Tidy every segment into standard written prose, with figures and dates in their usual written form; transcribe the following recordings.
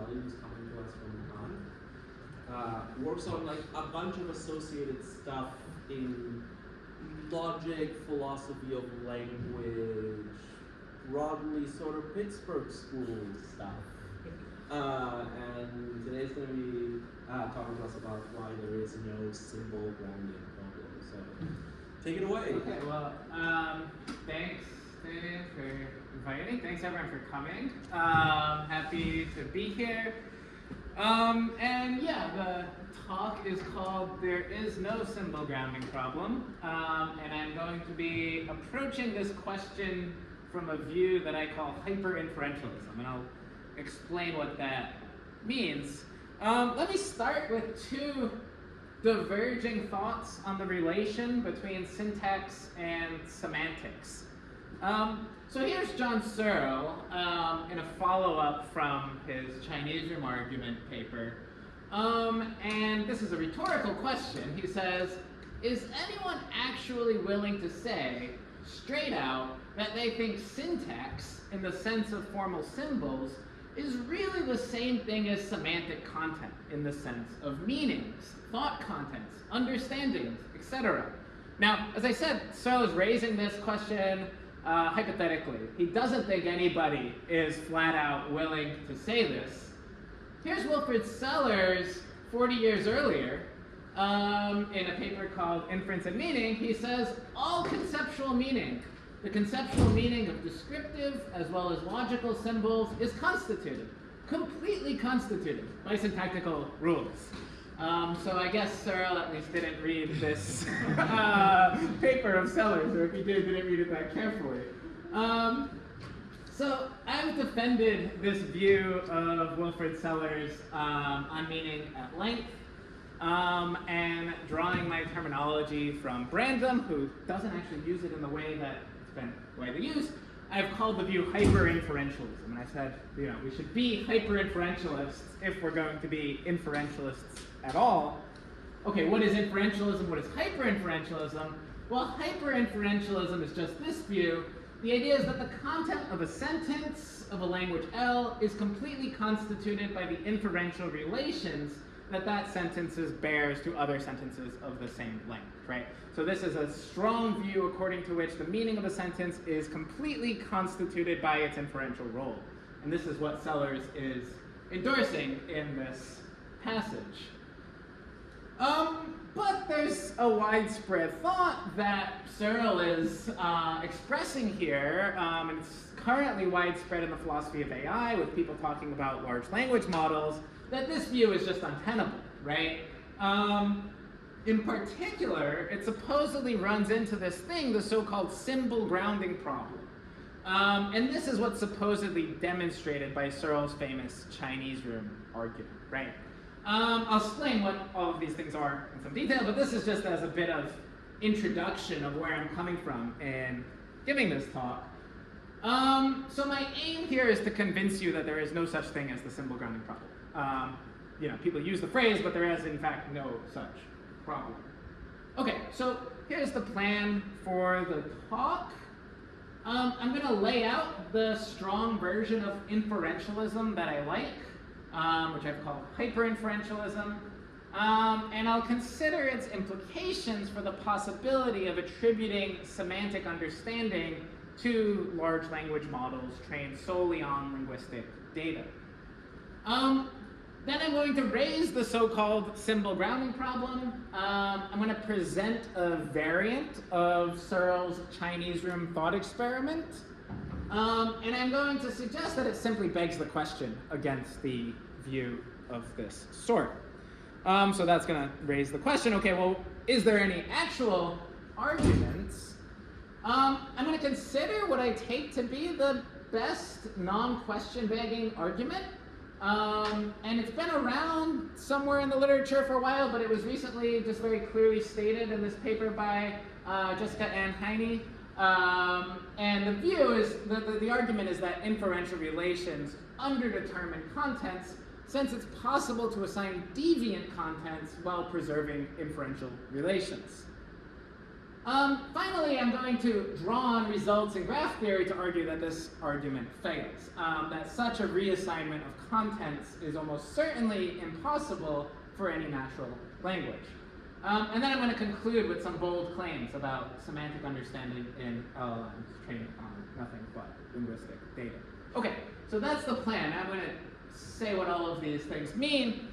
Simonelli, who's coming to us from Wuhan. Works on like a bunch of associated stuff in logic, philosophy of language, broadly sort of Pittsburgh school stuff. And today's going to be talking to us about why there is no symbol grounding problem. So take it away. Okay, well, thanks Dave for inviting. Thanks everyone for coming. Happy to be here. And yeah, the talk is called There Is No Symbol Grounding Problem. And I'm going to be approaching this question from a view that I call hyperinferentialism. And I'll explain what that means. Let me start with two diverging thoughts on the relation between syntax and semantics. So here's John Searle in a follow-up from his Chinese room argument paper. And this is a rhetorical question. He says, is anyone actually willing to say straight out that they think syntax, in the sense of formal symbols, is really the same thing as semantic content in the sense of meanings, thought contents, understandings, etc. Now, as I said, Searle is raising this question hypothetically. He doesn't think anybody is flat out willing to say this. Here's Wilfrid Sellars 40 years earlier in a paper called Inference and Meaning. He says all conceptual meaning, the conceptual meaning of descriptive as well as logical symbols, is constituted, completely constituted by syntactical rules. So I guess Searle at least didn't read this paper of Sellars, or if he didn't read it that carefully. So I've defended this view of Wilfrid Sellars on meaning at length, and drawing my terminology from Brandom, who doesn't actually use it in the way that it's been widely used. I've called the view hyperinferentialism, and I said, we should be hyperinferentialists if we're going to be inferentialists at all. Okay, what is inferentialism? What is hyperinferentialism? Well, hyperinferentialism is just this view. The idea is that the content of a sentence of a language L is completely constituted by the inferential relations that that sentence bears to other sentences of the same length, right? So this is a strong view according to which the meaning of a sentence is completely constituted by its inferential role. And this is what Sellars is endorsing in this passage. But there's a widespread thought that Searle is expressing here, and it's currently widespread in the philosophy of AI, with people talking about large language models, that this view is just untenable, right? In particular, it supposedly runs into this thing, the so-called symbol grounding problem. And this is what's supposedly demonstrated by Searle's famous Chinese room argument, right? I'll explain what all of these things are in some detail, but this is just as a bit of introduction of where I'm coming from in giving this talk. So my aim here is to convince you that there is no such thing as the symbol grounding problem. People use the phrase, but there is in fact no such problem. Okay, so here's the plan for the talk. I'm going to lay out the strong version of inferentialism that I like, which I've called hyperinferentialism, and I'll consider its implications for the possibility of attributing semantic understanding to large language models trained solely on linguistic data. Then I'm going to raise the so-called symbol grounding problem. I'm going to present a variant of Searle's Chinese room thought experiment. And I'm going to suggest that it simply begs the question against the view of this sort. So that's going to raise the question, okay, well, is there any actual arguments? I'm going to consider what I take to be the best non-question begging argument. And it's been around somewhere in the literature for a while, but it was recently just very clearly stated in this paper by Jessica Ann Heine. And the view is, the argument is that inferential relations underdetermine contents, since it's possible to assign deviant contents while preserving inferential relations. Finally, I'm going to draw on results in graph theory to argue that this argument fails, that such a reassignment of contents is almost certainly impossible for any natural language. And then I'm going to conclude with some bold claims about semantic understanding in LLMs trained on nothing but linguistic data. Okay, so that's the plan. I'm going to say what all of these things mean,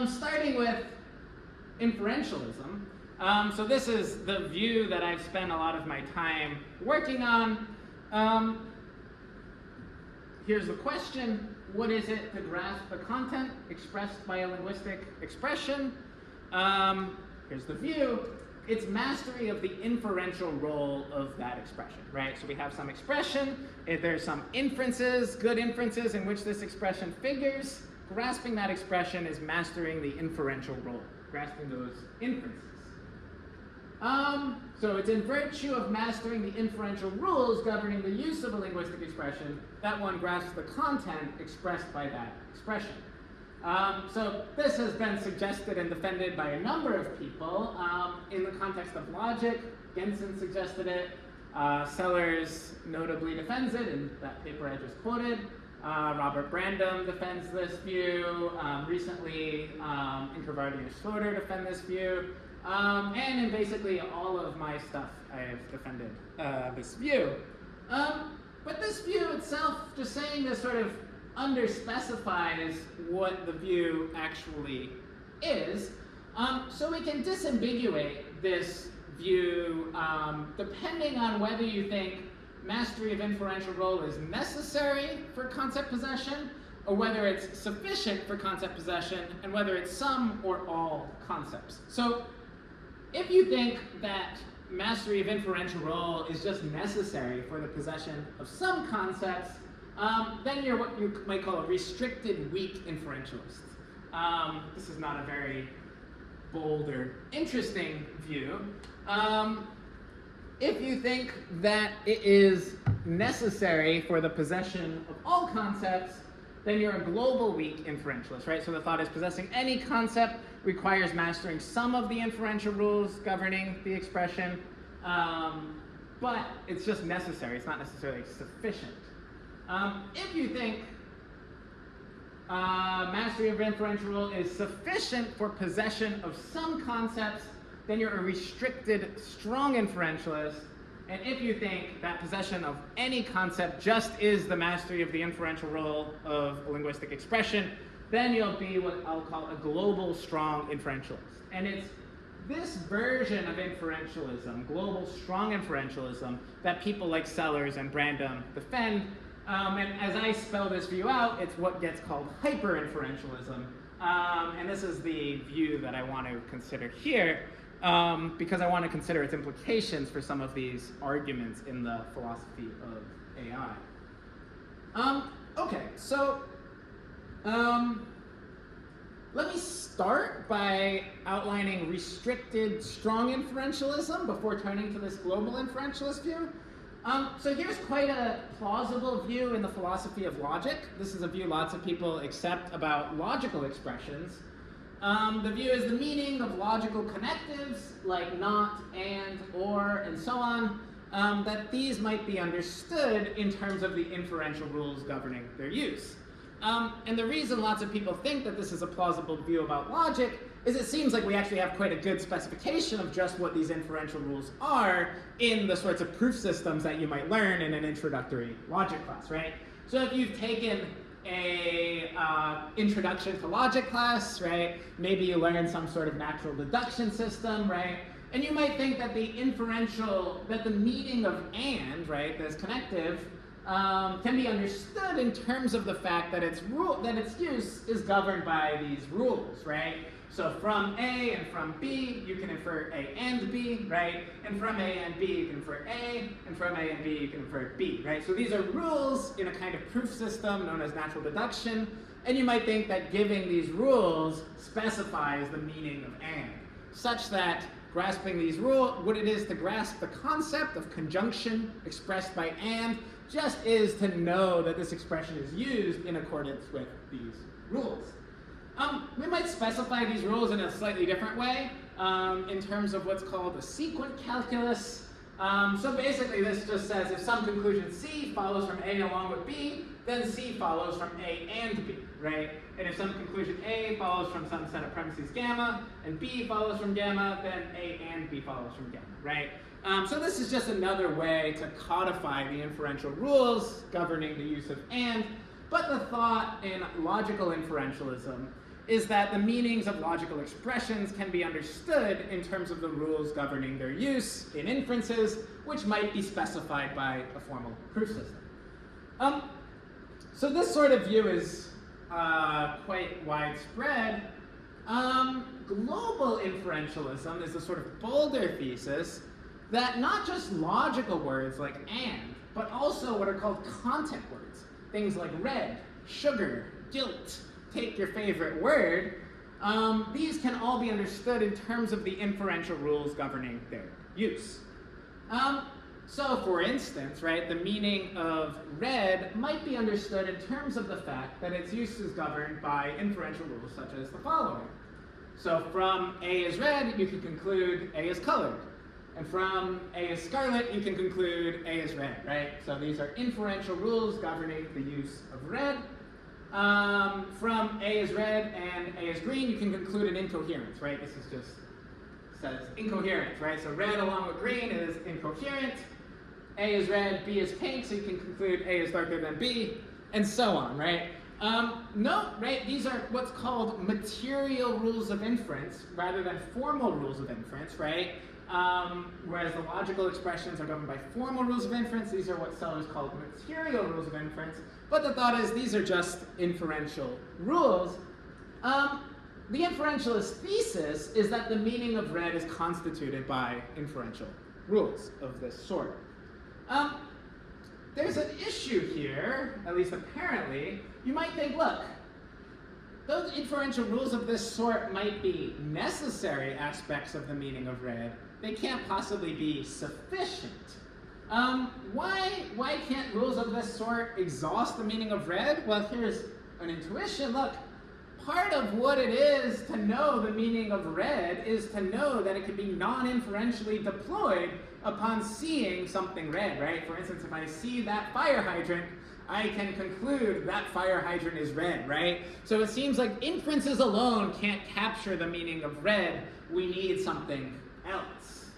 starting with inferentialism. So this is the view that I've spent a lot of my time working on. Here's the question. What is it to grasp the content expressed by a linguistic expression? Here's the view. It's mastery of the inferential role of that expression, right? So we have some expression. If there's some inferences, good inferences in which this expression figures, grasping that expression is mastering the inferential role, grasping those inferences. So it's in virtue of mastering the inferential rules governing the use of a linguistic expression that one grasps the content expressed by that expression. So this has been suggested and defended by a number of people in the context of logic. Gensen suggested it. Sellers notably defends it in that paper I just quoted. Robert Brandom defends this view. Recently, Inkervardi and Schroeder defend this view. And in basically all of my stuff, I have defended this view. But this view itself, just saying this sort of underspecifies what the view actually is. So we can disambiguate this view depending on whether you think mastery of inferential role is necessary for concept possession, or whether it's sufficient for concept possession, and whether it's some or all concepts. So if you think that mastery of inferential role is just necessary for the possession of some concepts, then you're what you might call a restricted weak inferentialist. This is not a very bold or interesting view. If you think that it is necessary for the possession of all concepts, then you're a global weak inferentialist, right? So the thought is possessing any concept requires mastering some of the inferential rules governing the expression, but it's just necessary. It's not necessarily sufficient. If you think mastery of inferential rule is sufficient for possession of some concepts, then you're a restricted, strong inferentialist. And if you think that possession of any concept just is the mastery of the inferential role of a linguistic expression, then you'll be what I'll call a global strong inferentialist. And it's this version of inferentialism, global strong inferentialism, that people like Sellers and Brandom defend. And as I spell this view out, it's what gets called hyperinferentialism. And this is the view that I want to consider here, because I want to consider its implications for some of these arguments in the philosophy of AI. Okay, so let me start by outlining restricted strong inferentialism before turning to this global inferentialist view. So here's quite a plausible view in the philosophy of logic. This is a view lots of people accept about logical expressions. The view is the meaning of logical connectives like not, and, or, and so on, that these might be understood in terms of the inferential rules governing their use. And the reason lots of people think that this is a plausible view about logic is it seems like we actually have quite a good specification of just what these inferential rules are in the sorts of proof systems that you might learn in an introductory logic class, right? So if you've taken a introduction to logic class, right, maybe you learn some sort of natural deduction system, right? And you might think that the meaning of and, right, that's connective, can be understood in terms of the fact that its use is governed by these rules, right? So from A and from B, you can infer A and B, right? And from A and B, you can infer A, and from A and B, you can infer B, right? So these are rules in a kind of proof system known as natural deduction, and you might think that giving these rules specifies the meaning of and, such that grasping these rules, what it is to grasp the concept of conjunction expressed by and, just is to know that this expression is used in accordance with these rules. We might specify these rules in a slightly different way. in terms of what's called a sequent calculus. So basically this just says if some conclusion C follows from A along with B, then C follows from A and B, right? And if some conclusion A follows from some set of premises gamma, and B follows from gamma, then A and B follows from gamma, right? So this is just another way to codify the inferential rules governing the use of and. But the thought in logical inferentialism is that the meanings of logical expressions can be understood in terms of the rules governing their use in inferences, which might be specified by a formal proof system. So this sort of view is quite widespread. Global inferentialism is a sort of bolder thesis that not just logical words like and, but also what are called content words, things like red, sugar, guilt, take your favorite word, these can all be understood in terms of the inferential rules governing their use. So for instance, right, the meaning of red might be understood in terms of the fact that its use is governed by inferential rules such as the following. So from A is red, you can conclude A is colored. And from A is scarlet, you can conclude A is red, right? So these are inferential rules governing the use of red. From A is red and A is green, you can conclude an incoherence, right? This is just says incoherence, right? So red along with green is incoherent. A is red, B is pink, so you can conclude A is darker than B, and so on, right? Note, right, these are what's called material rules of inference rather than formal rules of inference, right? Whereas the logical expressions are governed by formal rules of inference, these are what Sellers called material rules of inference. But the thought is these are just inferential rules. The inferentialist thesis is that the meaning of red is constituted by inferential rules of this sort. There's an issue here, at least apparently. You might think, look, those inferential rules of this sort might be necessary aspects of the meaning of red. They can't possibly be sufficient. Why can't rules of this sort exhaust the meaning of red? Well, here's an intuition. Look, part of what it is to know the meaning of red is to know that it can be non-inferentially deployed upon seeing something red, right? For instance, if I see that fire hydrant, I can conclude that fire hydrant is red, right? So it seems like inferences alone can't capture the meaning of red. We need something else.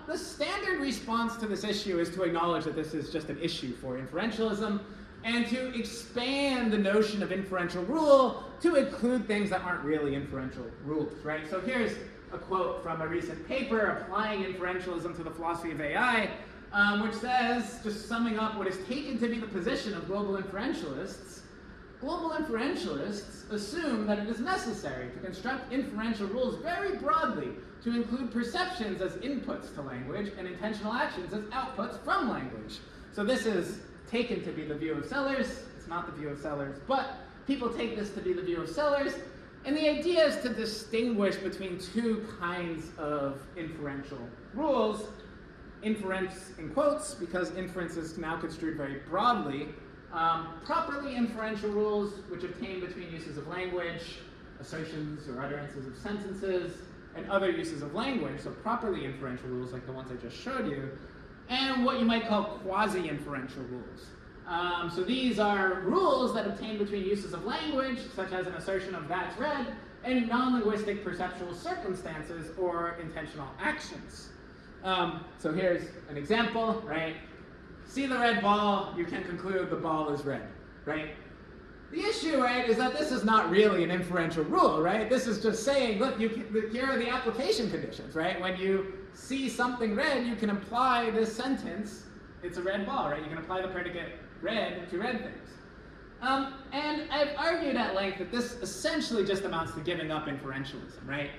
The standard response to this issue is to acknowledge that this is just an issue for inferentialism and to expand the notion of inferential rule to include things that aren't really inferential rules, right? So here's a quote from a recent paper applying inferentialism to the philosophy of AI, which says, just summing up what is taken to be the position of global inferentialists assume that it is necessary to construct inferential rules very broadly to include perceptions as inputs to language and intentional actions as outputs from language. So this is taken to be the view of Sellers. It's not the view of Sellers, but people take this to be the view of Sellers. And the idea is to distinguish between two kinds of inferential rules. Inference in quotes, because inference is now construed very broadly. Properly inferential rules, which obtain between uses of language, assertions or utterances of sentences, and other uses of language, so properly inferential rules like the ones I just showed you, and what you might call quasi-inferential rules. So these are rules that obtain between uses of language, such as an assertion of that's red, and non-linguistic perceptual circumstances or intentional actions. So here's an example, right? See the red ball, you can conclude the ball is red, right? The issue, right, is that this is not really an inferential rule, right? This is just saying, look, here are the application conditions, right? When you see something red, you can apply this sentence, it's a red ball, right? You can apply the predicate red to red things. And I've argued at length that this essentially just amounts to giving up inferentialism, right?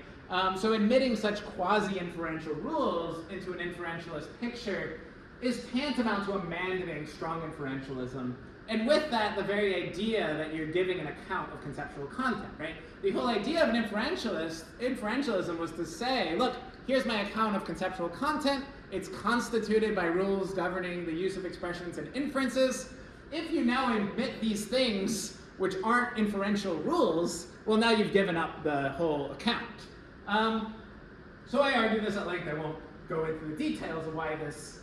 So admitting such quasi-inferential rules into an inferentialist picture is tantamount to abandoning strong inferentialism. And with that, the very idea that you're giving an account of conceptual content, right? The whole idea of an inferentialism was to say, look, here's my account of conceptual content. It's constituted by rules governing the use of expressions and inferences. If you now admit these things, which aren't inferential rules, well, now you've given up the whole account. So I argue this at length. I won't go into the details of why this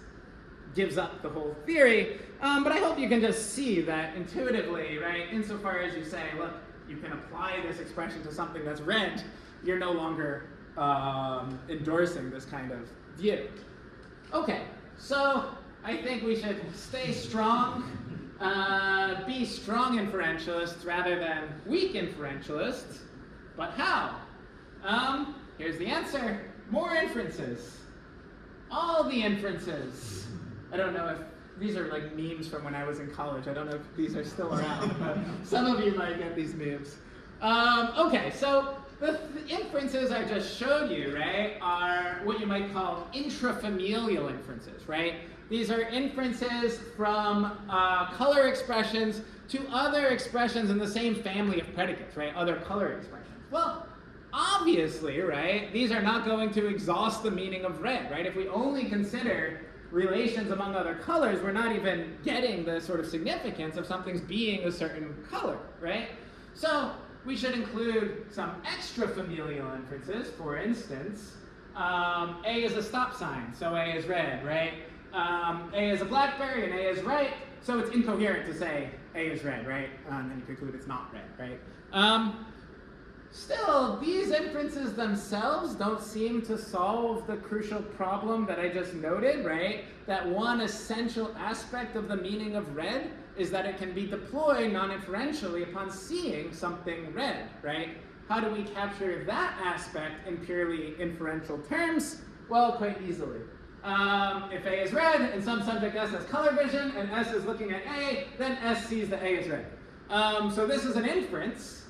gives up the whole theory, but I hope you can just see that intuitively, right, insofar as you say, look, you can apply this expression to something that's read, you're no longer endorsing this kind of view. Okay, so I think we should stay strong, be strong inferentialists rather than weak inferentialists. But how? Here's the answer. More inferences. All the inferences. I don't know if these are like memes from when I was in college. I don't know if these are still around, but some of you might get these memes. Okay, so the inferences I just showed you, right, are what you might call intrafamilial inferences, right? These are inferences from color expressions to other expressions in the same family of predicates, right? Other color expressions. Well, obviously, right, these are not going to exhaust the meaning of red, right? If we only consider relations among other colors, we're not even getting the sort of significance of something's being a certain color, right? So we should include some extrafamilial inferences. For instance, A is a stop sign, so A is red, right? A is a blackberry and A is right, so it's incoherent to say A is red, right? And then you conclude it's not red, right? Still, these inferences themselves don't seem to solve the crucial problem that I just noted, right? That one essential aspect of the meaning of red is that it can be deployed non-inferentially upon seeing something red, right? How do we capture that aspect in purely inferential terms? Well, quite easily. If A is red and some subject S has color vision and S is looking at A, then S sees that A is red. So this is an inference.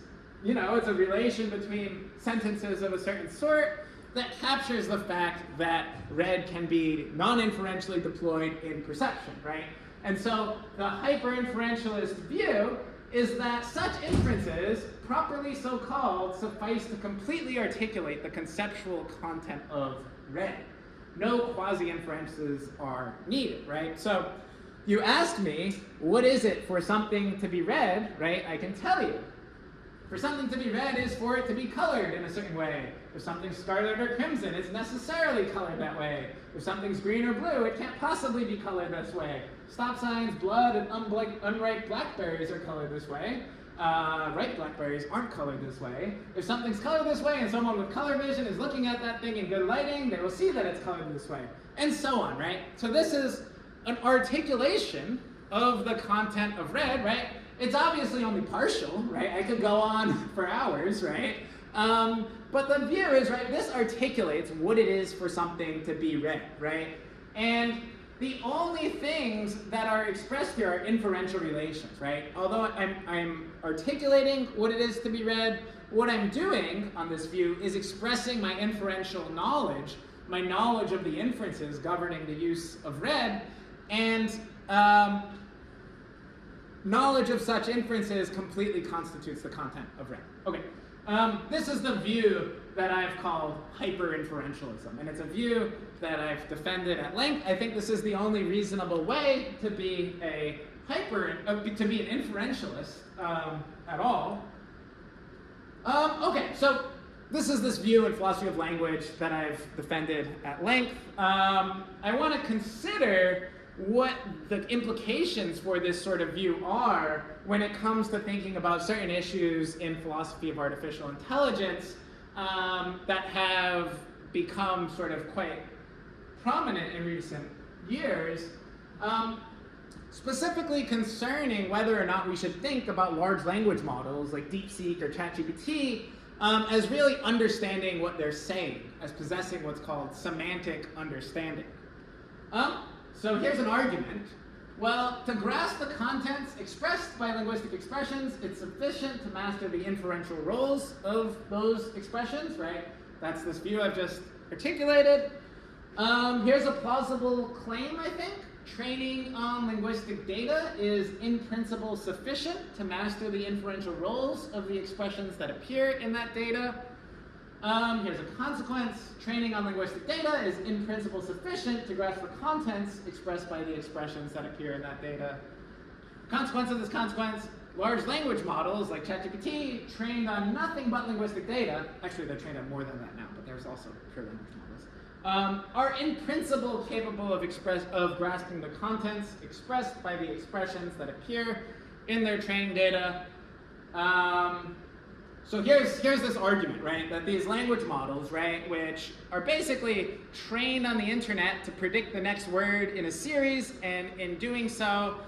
You know, it's a relation between sentences of a certain sort that captures the fact that red can be non-inferentially deployed in perception, right? And so the hyper-inferentialist view is that such inferences, properly so called, suffice to completely articulate the conceptual content of red. No quasi-inferences are needed, right? So you asked me, what is it for something to be red, right? I can tell you. For something to be red is for it to be colored in a certain way. If something's scarlet or crimson, it's necessarily colored that way. If something's green or blue, it can't possibly be colored this way. Stop signs, blood, and unripe blackberries are colored this way. Ripe blackberries aren't colored this way. If something's colored this way and someone with color vision is looking at that thing in good lighting, they will see that it's colored this way. And so on, right? So this is an articulation of the content of red, right? It's obviously only partial, right? I could go on for hours, right? But the view is, right, this articulates what it is for something to be red, right? And the only things that are expressed here are inferential relations, right? Although I'm articulating what it is to be red, what I'm doing on this view is expressing my inferential knowledge, my knowledge of the inferences governing the use of red, and knowledge of such inferences completely constitutes the content of red. Okay, this is the view that I've called hyper-inferentialism, and it's a view that I've defended at length. I think this is the only reasonable way to be an inferentialist at all. Okay, so this is this view in philosophy of language that I've defended at length. I want to consider what the implications for this sort of view are when it comes to thinking about certain issues in philosophy of artificial intelligence that have become sort of quite prominent in recent years, specifically concerning whether or not we should think about large language models like DeepSeek or ChatGPT as really understanding what they're saying, as possessing what's called semantic understanding. So here's an argument. Well, to grasp the contents expressed by linguistic expressions, it's sufficient to master the inferential roles of those expressions, right? That's this view I've just articulated. Here's a plausible claim, I think. Training on linguistic data is in principle sufficient to master the inferential roles of the expressions that appear in that data. Here's a consequence. Training on linguistic data is in principle sufficient to grasp the contents expressed by the expressions that appear in that data. Consequence of this consequence, large language models like ChatGPT trained on nothing but linguistic data, actually they're trained on more than that now, but there's also pure language models, are in principle capable of grasping the contents expressed by the expressions that appear in their training data. So here's this argument, right, that these language models, right, which are basically trained on the internet to predict the next word in a series, and in doing so,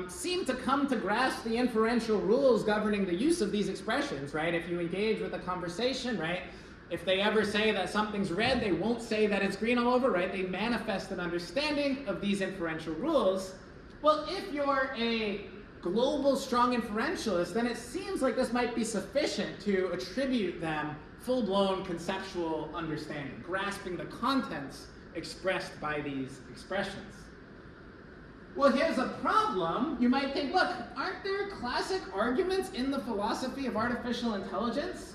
seem to come to grasp the inferential rules governing the use of these expressions, right? If you engage with a conversation, right, if they ever say that something's red, they won't say that it's green all over, right? They manifest an understanding of these inferential rules. Well, if you're a global strong inferentialist, then it seems like this might be sufficient to attribute them full-blown conceptual understanding, grasping the contents expressed by these expressions. Well, here's a problem. You might think, look, aren't there classic arguments in the philosophy of artificial intelligence?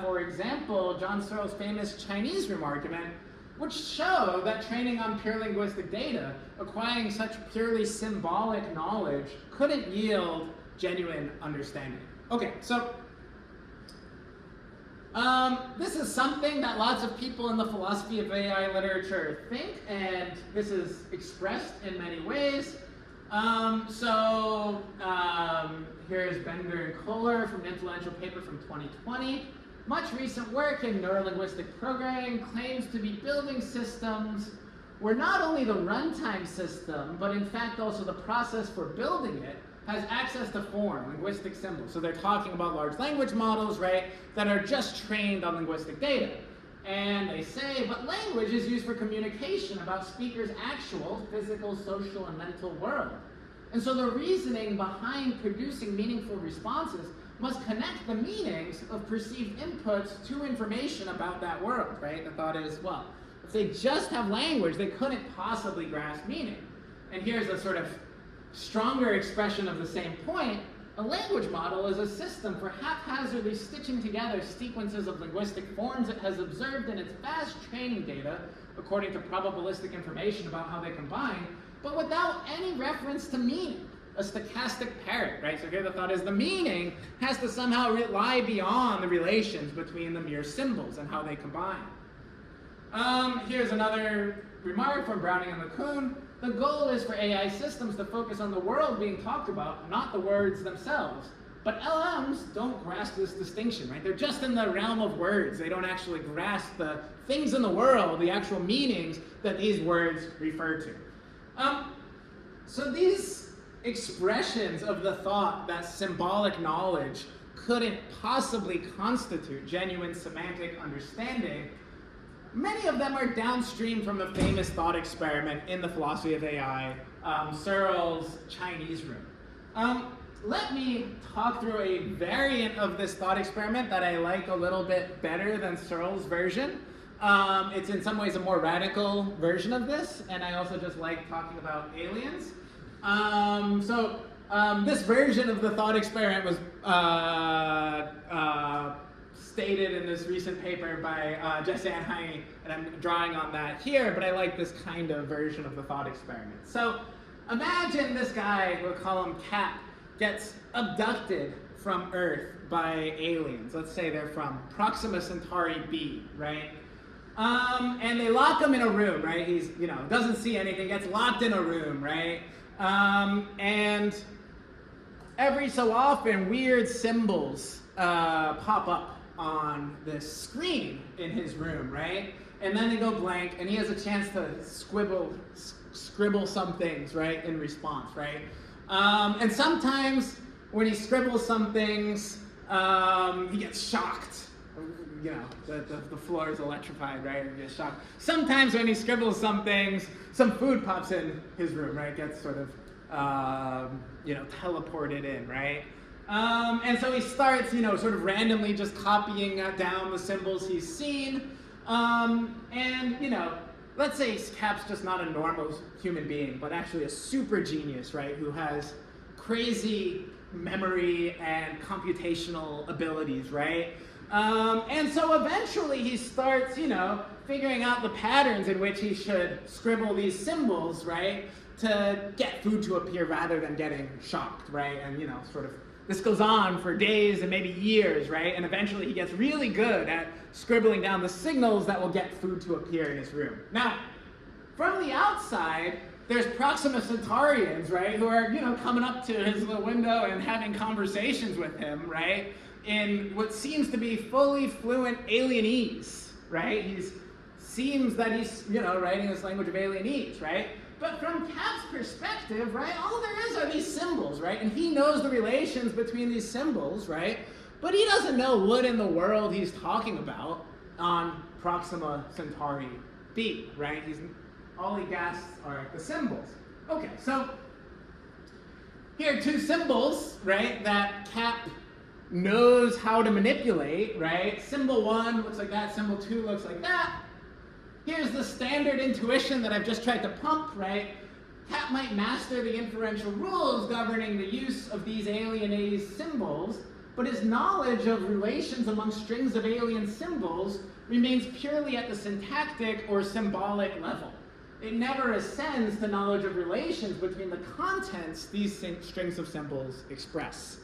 For example, John Searle's famous Chinese room argument, which show that training on pure linguistic data, acquiring such purely symbolic knowledge, couldn't yield genuine understanding. Okay, so this is something that lots of people in the philosophy of AI literature think, and this is expressed in many ways. Here's Bender and Kohler from an influential paper from 2020. Much recent work in neurolinguistic programming claims to be building systems where not only the runtime system, but in fact also the process for building it, has access to form, linguistic symbols. So they're talking about large language models, right, that are just trained on linguistic data. And they say, but language is used for communication about speakers' actual physical, social, and mental world. And so the reasoning behind producing meaningful responses must connect the meanings of perceived inputs to information about that world, right? The thought is, well, if they just have language, they couldn't possibly grasp meaning. And here's a sort of stronger expression of the same point. A language model is a system for haphazardly stitching together sequences of linguistic forms it has observed in its vast training data, according to probabilistic information about how they combine, but without any reference to meaning. A stochastic parrot, right? So here the thought is the meaning has to somehow lie beyond the relations between the mere symbols and how they combine. Here's another remark from Browning and LeCun. The goal is for AI systems to focus on the world being talked about, not the words themselves. But LLMs don't grasp this distinction, right? They're just in the realm of words. They don't actually grasp the things in the world, the actual meanings that these words refer to. So these expressions of the thought that symbolic knowledge couldn't possibly constitute genuine semantic understanding, many of them are downstream from a famous thought experiment in the philosophy of AI, Searle's Chinese room. Let me talk through a variant of this thought experiment that I like a little bit better than Searle's version. It's in some ways a more radical version of this, and I also just like talking about aliens. This version of the thought experiment was stated in this recent paper by Jesse and Heine, and I'm drawing on that here, but I like this kind of version of the thought experiment. So imagine this guy, we'll call him Cap, gets abducted from Earth by aliens. Let's say they're from Proxima Centauri B, right? And they lock him in a room, right? He's, doesn't see anything, gets locked in a room, right? And every so often, weird symbols pop up on this screen in his room, right? And then they go blank, and he has a chance to scribble some things, right, in response, right? And sometimes when he scribbles some things, he gets shocked. The floor is electrified, right? He gets shocked. Sometimes when he scribbles some things, some food pops in his room, right? Gets sort of, teleported in, right? And so he starts, sort of randomly just copying down the symbols he's seen. Let's say Cap's just not a normal human being, but actually a super genius, right? Who has crazy memory and computational abilities, right? And so eventually he starts, figuring out the patterns in which he should scribble these symbols, right? To get food to appear rather than getting shocked, right? And, sort of This goes on for days and maybe years, right? And eventually he gets really good at scribbling down the signals that will get food to appear in his room. Now, from the outside, there's Proxima Centaurians, right, who are, coming up to his little window and having conversations with him, right, in what seems to be fully fluent alienese, right? Seems that he's, writing this language of alienese, right? But from Cap's perspective, right, all there is are these symbols, right? And he knows the relations between these symbols, right? But he doesn't know what in the world he's talking about on Proxima Centauri b, right? All he guesses are the symbols. Okay, so here are two symbols, right, that Cap knows how to manipulate, right? Symbol 1 looks like that, symbol 2 looks like that. Here's the standard intuition that I've just tried to pump, right? Cap might master the inferential rules governing the use of these alienase symbols, but his knowledge of relations among strings of alien symbols remains purely at the syntactic or symbolic level. It never ascends to knowledge of relations between the contents these strings of symbols express.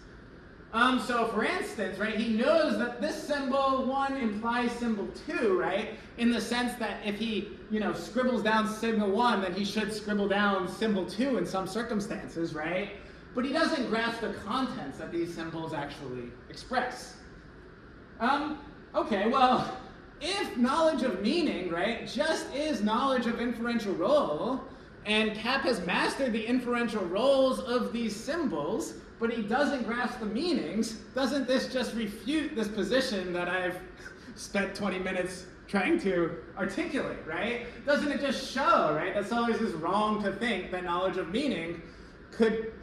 So for instance, right, he knows that this symbol 1 implies symbol 2, right? In the sense that if he, scribbles down symbol 1, then he should scribble down symbol 2 in some circumstances, right? But he doesn't grasp the contents that these symbols actually express. Okay, well, if knowledge of meaning, right, just is knowledge of inferential role, and Cap has mastered the inferential roles of these symbols, but he doesn't grasp the meanings, doesn't this just refute this position that I've spent 20 minutes trying to articulate, right? Doesn't it just show, right, that Sellers is wrong to think that knowledge of meaning could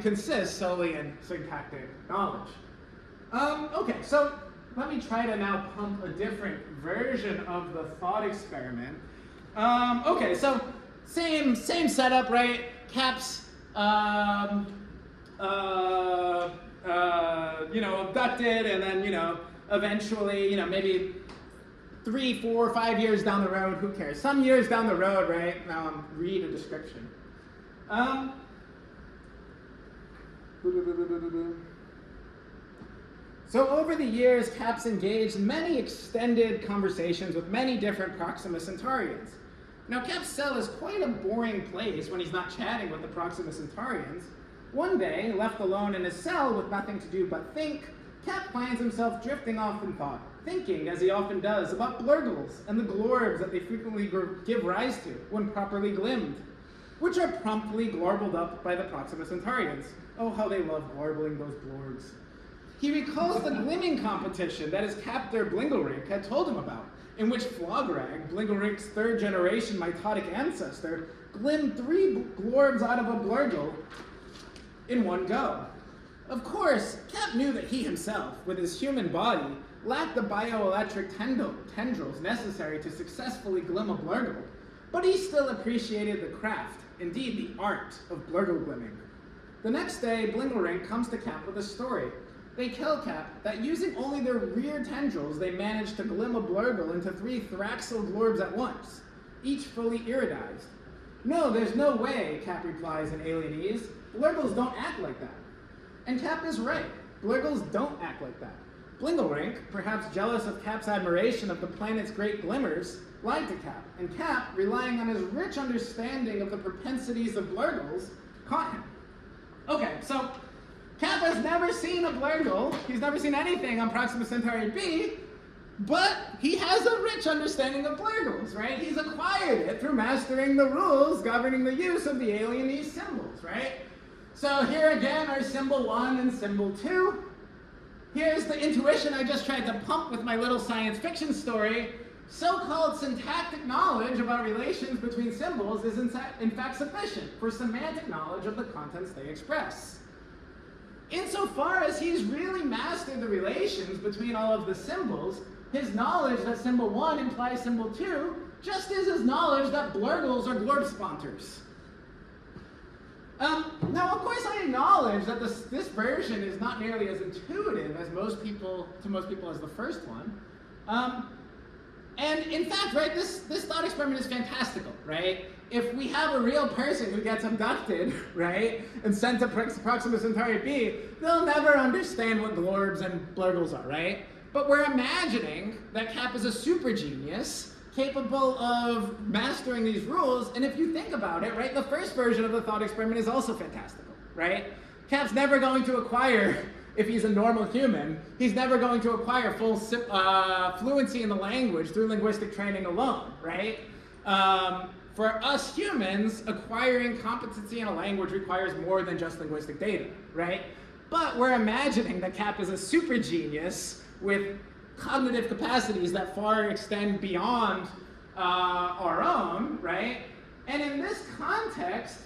consist solely in syntactic knowledge? Okay, so let me try to now pump a different version of the thought experiment. Okay, so same setup, right? Cap's abducted, and then, eventually, maybe 3, 4, 5 years down the road, who cares? Some years down the road, right? Now read a description. So over the years, Cap's engaged in many extended conversations with many different Proxima Centaurians. Now, Cap's cell is quite a boring place when he's not chatting with the Proxima Centaurians. One day, left alone in his cell with nothing to do but think, Cap finds himself drifting off in thought, thinking, as he often does, about blurgles and the glorbs that they frequently give rise to when properly glimmed, which are promptly glorbled up by the Proxima Centaurians. Oh, how they love glorbling those blorbs. He recalls the glimming competition that his captor Blingelrink had told him about, in which Flograg, Blingelrink's third-generation mitotic ancestor, glimmed 3 glorbs out of a blurgle in one go. Of course, Cap knew that he himself, with his human body, lacked the bioelectric tendrils necessary to successfully glim a blurgle, but he still appreciated the craft, indeed the art, of blurgle glimming. The next day, Blingelrink comes to Cap with a story. They tell Cap that using only their rear tendrils, they managed to glim a blurgle into 3 thraxil glorbs at once, each fully iridized. No, there's no way, Cap replies in alienese. Blurgles don't act like that. And Cap is right. Blurgles don't act like that. Blingelrink, perhaps jealous of Cap's admiration of the planet's great glimmers, lied to Cap, and Cap, relying on his rich understanding of the propensities of blurgles, caught him. Okay, so Cap has never seen a blurgle. He's never seen anything on Proxima Centauri b, but he has a rich understanding of blurgles, right? He's acquired it through mastering the rules governing the use of the alienese symbols, right? So here again are symbol 1 and symbol 2. Here's the intuition I just tried to pump with my little science fiction story. So-called syntactic knowledge about relations between symbols is in fact sufficient for semantic knowledge of the contents they express. Insofar as he's really mastered the relations between all of the symbols, his knowledge that symbol 1 implies symbol 2 just is his knowledge that blurgles are glorbsponters. Now, of course, I acknowledge that this version is not nearly as intuitive as most people as the first one. And in fact, right, this thought experiment is fantastical, right? If we have a real person who gets abducted, right, and sent to Proxima Centauri B, they'll never understand what glorbs and blurgles are, right? But we're imagining that Cap is a super genius capable of mastering these rules, and if you think about it, right, the first version of the thought experiment is also fantastical, right? Cap's never going to acquire, if he's a normal human, he's never going to acquire full fluency in the language through linguistic training alone, right? For us humans, acquiring competency in a language requires more than just linguistic data, right? But we're imagining that Cap is a super genius with cognitive capacities that far extend beyond our own, right? And in this context,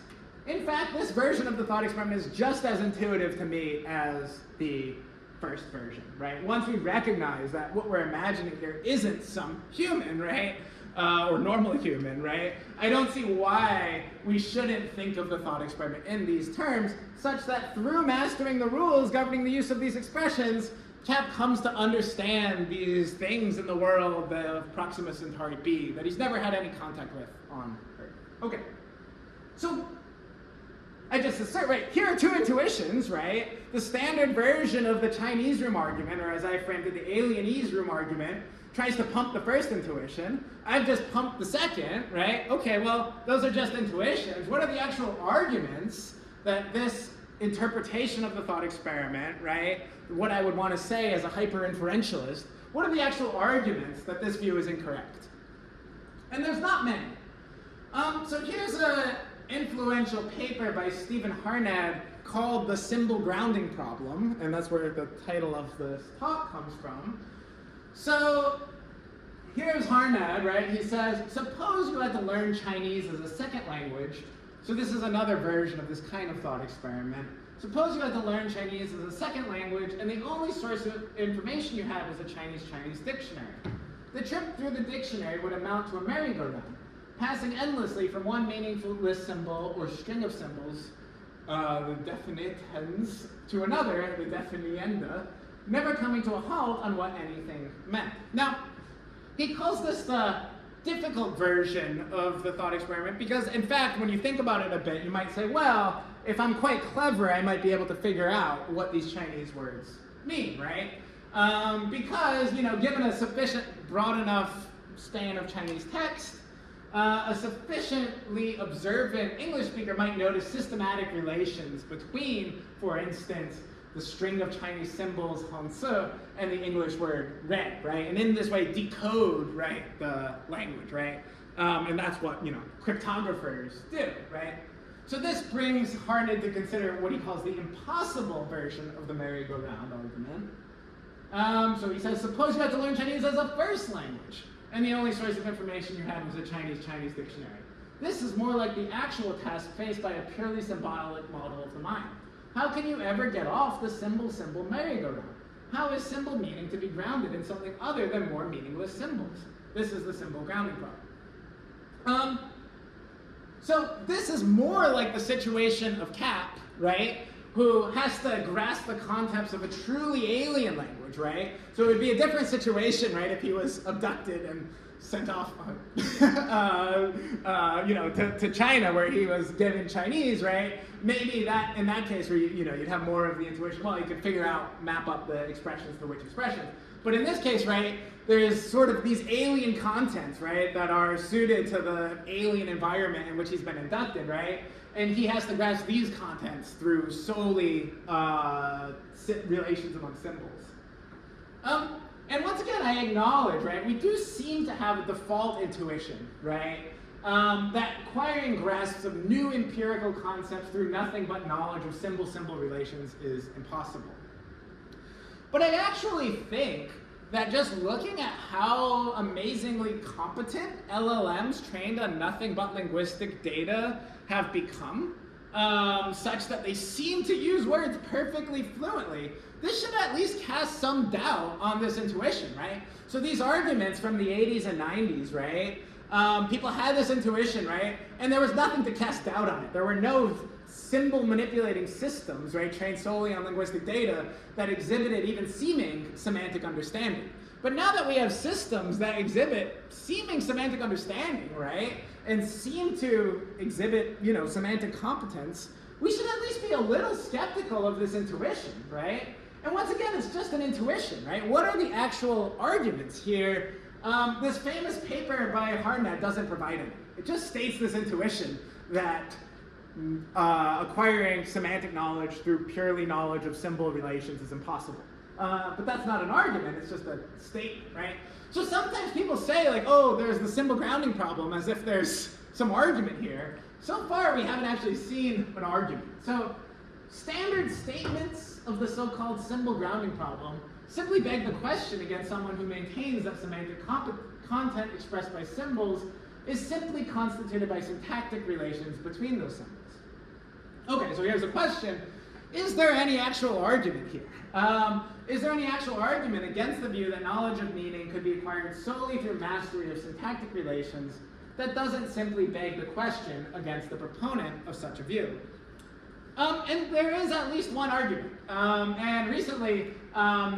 in fact, this version of the thought experiment is just as intuitive to me as the first version, right? Once we recognize that what we're imagining here isn't some human, right? Or normal human, right? I don't see why we shouldn't think of the thought experiment in these terms, such that through mastering the rules governing the use of these expressions, Cap comes to understand these things in the world of Proxima Centauri B that he's never had any contact with on Earth. Okay, so I just assert, right, here are two intuitions, right? The standard version of the Chinese room argument, or as I framed it, the alienese room argument, tries to pump the first intuition. I've just pumped the second, right? Okay, well, those are just intuitions. What are the actual arguments that this interpretation of the thought experiment, right? What I would want to say as a hyper-inferentialist, what are the actual arguments that this view is incorrect? And there's not many. So here's an influential paper by Stephen Harnad called The Symbol Grounding Problem, and that's where the title of this talk comes from. So here's Harnad, right? He says, suppose you had to learn Chinese as a second language. So this is another version of this kind of thought experiment. Suppose you had to learn Chinese as a second language, and the only source of information you had was a Chinese dictionary. The trip through the dictionary would amount to a merry-go-round, passing endlessly from one meaningless symbol or string of symbols, the definitens, to another, the definienda, never coming to a halt on what anything meant. Now, he calls this the difficult version of the thought experiment because, in fact, when you think about it a bit, you might say, well, if I'm quite clever, I might be able to figure out what these Chinese words mean, right? Because, you know, given a sufficient broad enough span of Chinese text, a sufficiently observant English speaker might notice systematic relations between, for instance, the string of Chinese symbols, Hanse, and the English word red, right? And in this way, decode, right, the language, right? And that's what, you know, cryptographers do, right? So this brings Harnad to consider what he calls the impossible version of the merry-go-round argument. So he says, suppose you had to learn Chinese as a first language, and the only source of information you had was a Chinese dictionary. This is more like the actual task faced by a purely symbolic model of the mind. How can you ever get off the symbol merry-go-round? How is symbol meaning to be grounded in something other than more meaningless symbols? This is the symbol grounding problem. So this is more like the situation of Cap, right? Who has to grasp the concepts of a truly alien language, right? So it would be a different situation, right, if he was abducted and sent off, to China where he was given Chinese, right? Maybe that in that case where you'd have more of the intuition. Well, you could map up the expressions for which expressions. But in this case, right, there's sort of these alien contents, right, that are suited to the alien environment in which he's been inducted, right? And he has to grasp these contents through solely relations among symbols. And once again, I acknowledge, right, we do seem to have a default intuition, right, that acquiring grasps of new empirical concepts through nothing but knowledge of symbol-symbol relations is impossible. But I actually think that just looking at how amazingly competent LLMs trained on nothing but linguistic data have become, such that they seem to use words perfectly fluently, this should at least cast some doubt on this intuition, right? So these arguments from the 80s and 90s, right? People had this intuition, right? And there was nothing to cast doubt on it. There were no symbol manipulating systems, right, trained solely on linguistic data that exhibited even seeming semantic understanding. But now that we have systems that exhibit seeming semantic understanding, right, and seem to exhibit, semantic competence, we should at least be a little skeptical of this intuition, right? And once again, it's just an intuition, right? What are the actual arguments here? This famous paper by Harnett doesn't provide any. It just states this intuition that acquiring semantic knowledge through purely knowledge of symbol relations is impossible. But that's not an argument, it's just a statement, right? So sometimes people say, like, oh, there's the symbol grounding problem, as if there's some argument here. So far, we haven't actually seen an argument. So standard statements of the so-called symbol grounding problem simply beg the question against someone who maintains that semantic content expressed by symbols is simply constituted by syntactic relations between those symbols. Okay, so here's a question. Is there any actual argument here? Is there any actual argument against the view that knowledge of meaning could be acquired solely through mastery of syntactic relations that doesn't simply beg the question against the proponent of such a view? And there is at least one argument. And recently,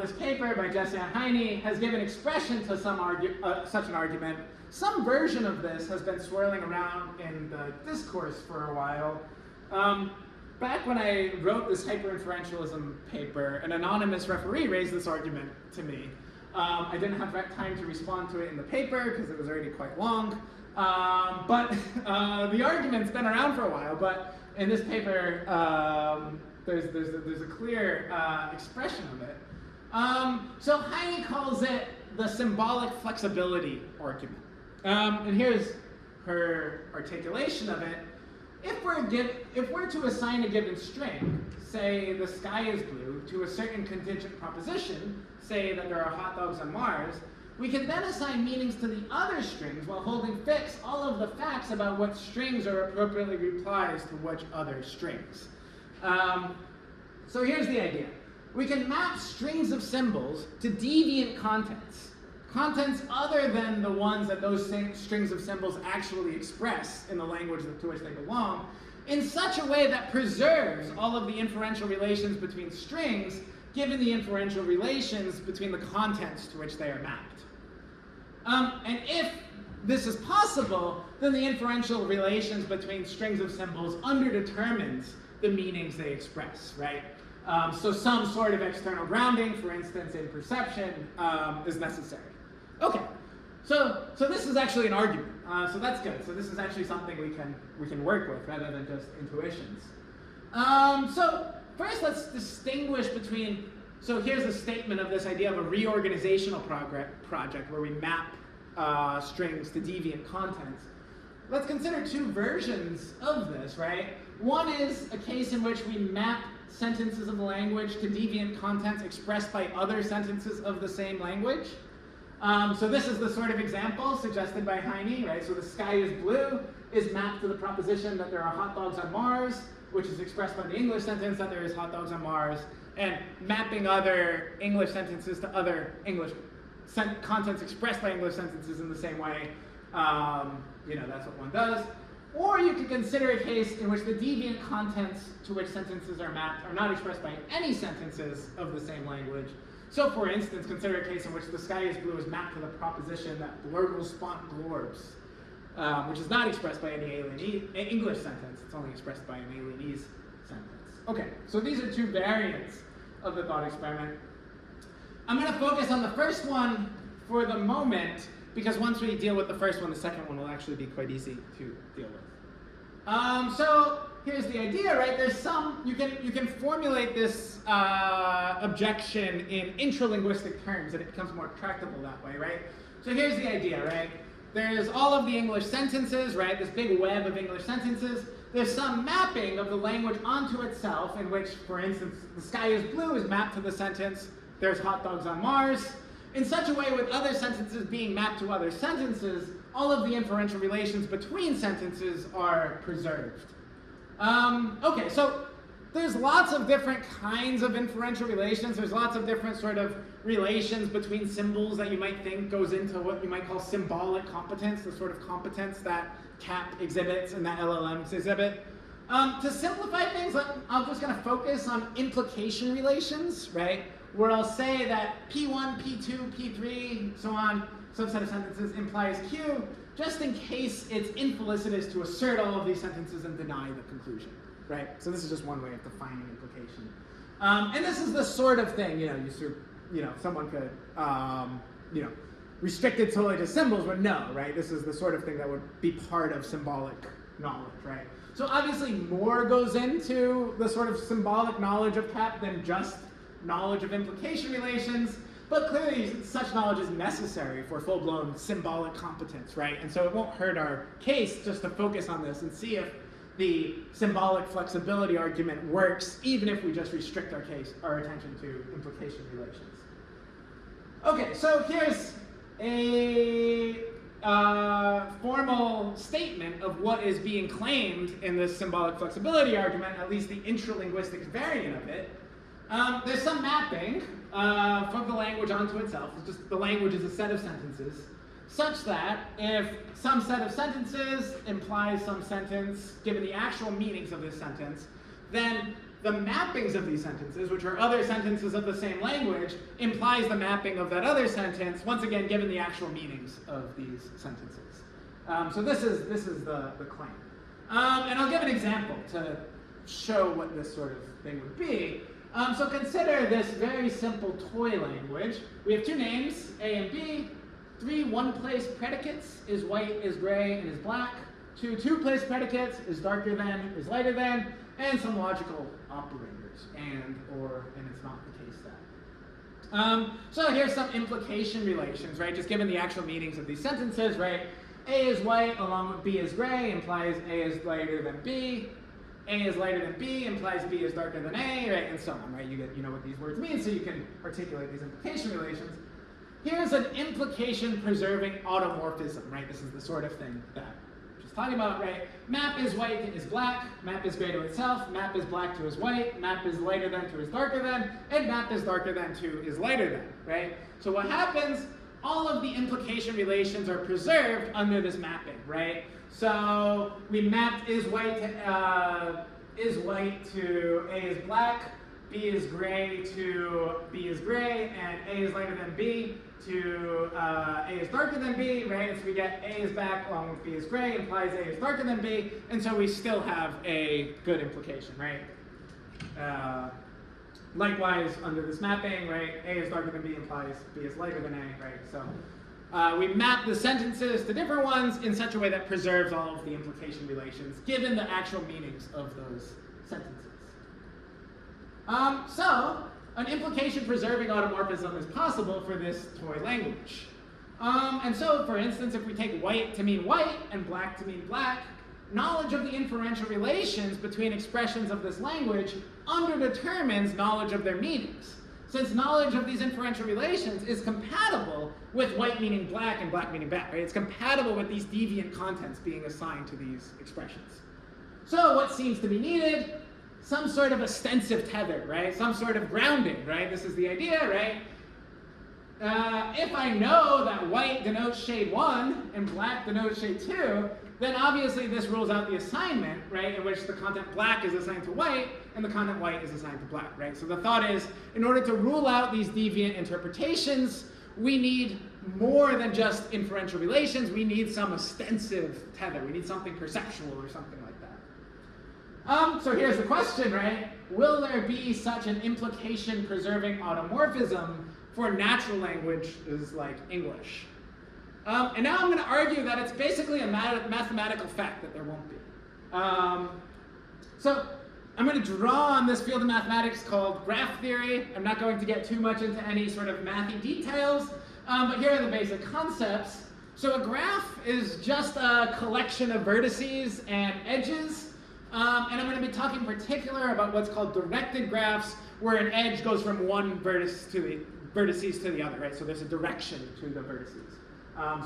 this paper by Jesse and Heine has given expression to such an argument. Some version of this has been swirling around in the discourse for a while. Back when I wrote this hyperinferentialism paper, an anonymous referee raised this argument to me. I didn't have time to respond to it in the paper because it was already quite long. But the argument's been around for a while. But in this paper, there's a clear expression of it. So Heine calls it the symbolic flexibility argument. And here's her articulation of it. If we're to assign a given string, say the sky is blue, to a certain contingent proposition, say that there are hot dogs on Mars, we can then assign meanings to the other strings while holding fixed all of the facts about what strings are appropriately replies to which other strings. So here's the idea. We can map strings of symbols to deviant contents other than the ones that those strings of symbols actually express in the language to which they belong, in such a way that preserves all of the inferential relations between strings, given the inferential relations between the contents to which they are mapped. And if this is possible, then the inferential relations between strings of symbols underdetermines the meanings they express, right? So some sort of external grounding, for instance, in perception, is necessary. Okay, so this is actually an argument. So that's good. So this is actually something we can work with rather than just intuitions. So first, let's distinguish between. So here's a statement of this idea of a reorganizational project where we map strings to deviant contents. Let's consider two versions of this, right? One is a case in which we map sentences of the language to deviant contents expressed by other sentences of the same language. So this is the sort of example suggested by Heine, right? So the sky is blue is mapped to the proposition that there are hot dogs on Mars, which is expressed by the English sentence that there is hot dogs on Mars, and mapping other English sentences to other English contents expressed by English sentences in the same way. That's what one does. Or you could consider a case in which the deviant contents to which sentences are mapped are not expressed by any sentences of the same language. So, for instance, consider a case in which the sky is blue is mapped to the proposition that blurgle spont glorbs, which is not expressed by any English sentence. It's only expressed by an alienese sentence. Okay, so these are two variants of the thought experiment. I'm going to focus on the first one for the moment, because once we deal with the first one, the second one will actually be quite easy to deal with. So here's the idea, right? There's you can formulate this objection in intralinguistic terms, and it becomes more tractable that way, right? So here's the idea, right? There's all of the English sentences, right? This big web of English sentences. There's some mapping of the language onto itself, in which, for instance, the sky is blue is mapped to the sentence, there's hot dogs on Mars, in such a way with other sentences being mapped to other sentences, all of the inferential relations between sentences are preserved. Okay, so there's lots of different kinds of inferential relations. There's lots of different sort of relations between symbols that you might think goes into what you might call symbolic competence, the sort of competence that CAP exhibits and that LLMs exhibit. To simplify things, I'm just going to focus on implication relations, right? where I'll say that P1, P2, P3, so on, subset of sentences implies Q, just in case it's infelicitous to assert all of these sentences and deny the conclusion, right? So this is just one way of defining implication. And this is the sort of thing, someone could, restrict it solely to symbols, but no, right? This is the sort of thing that would be part of symbolic knowledge, right? So obviously more goes into the sort of symbolic knowledge of CAP than just knowledge of implication relations, but clearly such knowledge is necessary for full-blown symbolic competence, right? And so it won't hurt our case just to focus on this and see if the symbolic flexibility argument works, even if we just restrict our attention to implication relations. Okay, so here's a formal statement of what is being claimed in this symbolic flexibility argument, at least the intralinguistic variant of it. There's some mapping from the language onto itself. It's just the language is a set of sentences, such that if some set of sentences implies some sentence, given the actual meanings of this sentence, then the mappings of these sentences, which are other sentences of the same language, implies the mapping of that other sentence, once again, given the actual meanings of these sentences. So this is the claim. And I'll give an example to show what this sort of thing would be. So consider this very simple toy language. We have two names, A and B, three one-place predicates, is white, is gray, and is black. Two two-place predicates, is darker than, is lighter than, and some logical operators, and, or, and it's not the case that. So here's some implication relations, right? Just given the actual meanings of these sentences, right? A is white along with B is gray implies A is lighter than B. A is lighter than B implies B is darker than A, right? And so on, right? You know what these words mean, so you can articulate these implication relations. Here's an implication preserving automorphism, right? This is the sort of thing that I'm just talking about, right? Map is white to is black, map is gray to itself, map is black to is white, map is lighter than to is darker than, and map is darker than to is lighter than, right? So what happens, all of the implication relations are preserved under this mapping, right? So we mapped is white to A is black, B is gray to B is gray, and A is lighter than B to A is darker than B, right? And so we get A is black along with B is gray implies A is darker than B, and so we still have a good implication, right? Likewise, under this mapping, right, A is darker than B implies B is lighter than A, right? So we map the sentences to different ones in such a way that preserves all of the implication relations, given the actual meanings of those sentences. So, an implication preserving automorphism is possible for this toy language. And so, for instance, if we take white to mean white and black to mean black, knowledge of the inferential relations between expressions of this language underdetermines knowledge of their meanings, since knowledge of these inferential relations is compatible with white meaning black and black meaning black, right? It's compatible with these deviant contents being assigned to these expressions. So what seems to be needed? Some sort of ostensive tether, right? Some sort of grounding, right? This is the idea, right? If I know that white denotes shade 1 and black denotes shade 2, then obviously this rules out the assignment, right, in which the content black is assigned to white and the content white is assigned to black, right? So the thought is, in order to rule out these deviant interpretations, we need more than just inferential relations. We need some ostensive tether. We need something perceptual or something like that. So here's the question, right? Will there be such an implication-preserving automorphism for natural languages like English? And now I'm going to argue that it's basically a mathematical fact that there won't be. So I'm going to draw on this field of mathematics called graph theory. I'm not going to get too much into any sort of mathy details, but here are the basic concepts. So a graph is just a collection of vertices and edges. And I'm going to be talking in particular about what's called directed graphs, where an edge goes from one vertices to the other, right? So there's a direction to the vertices.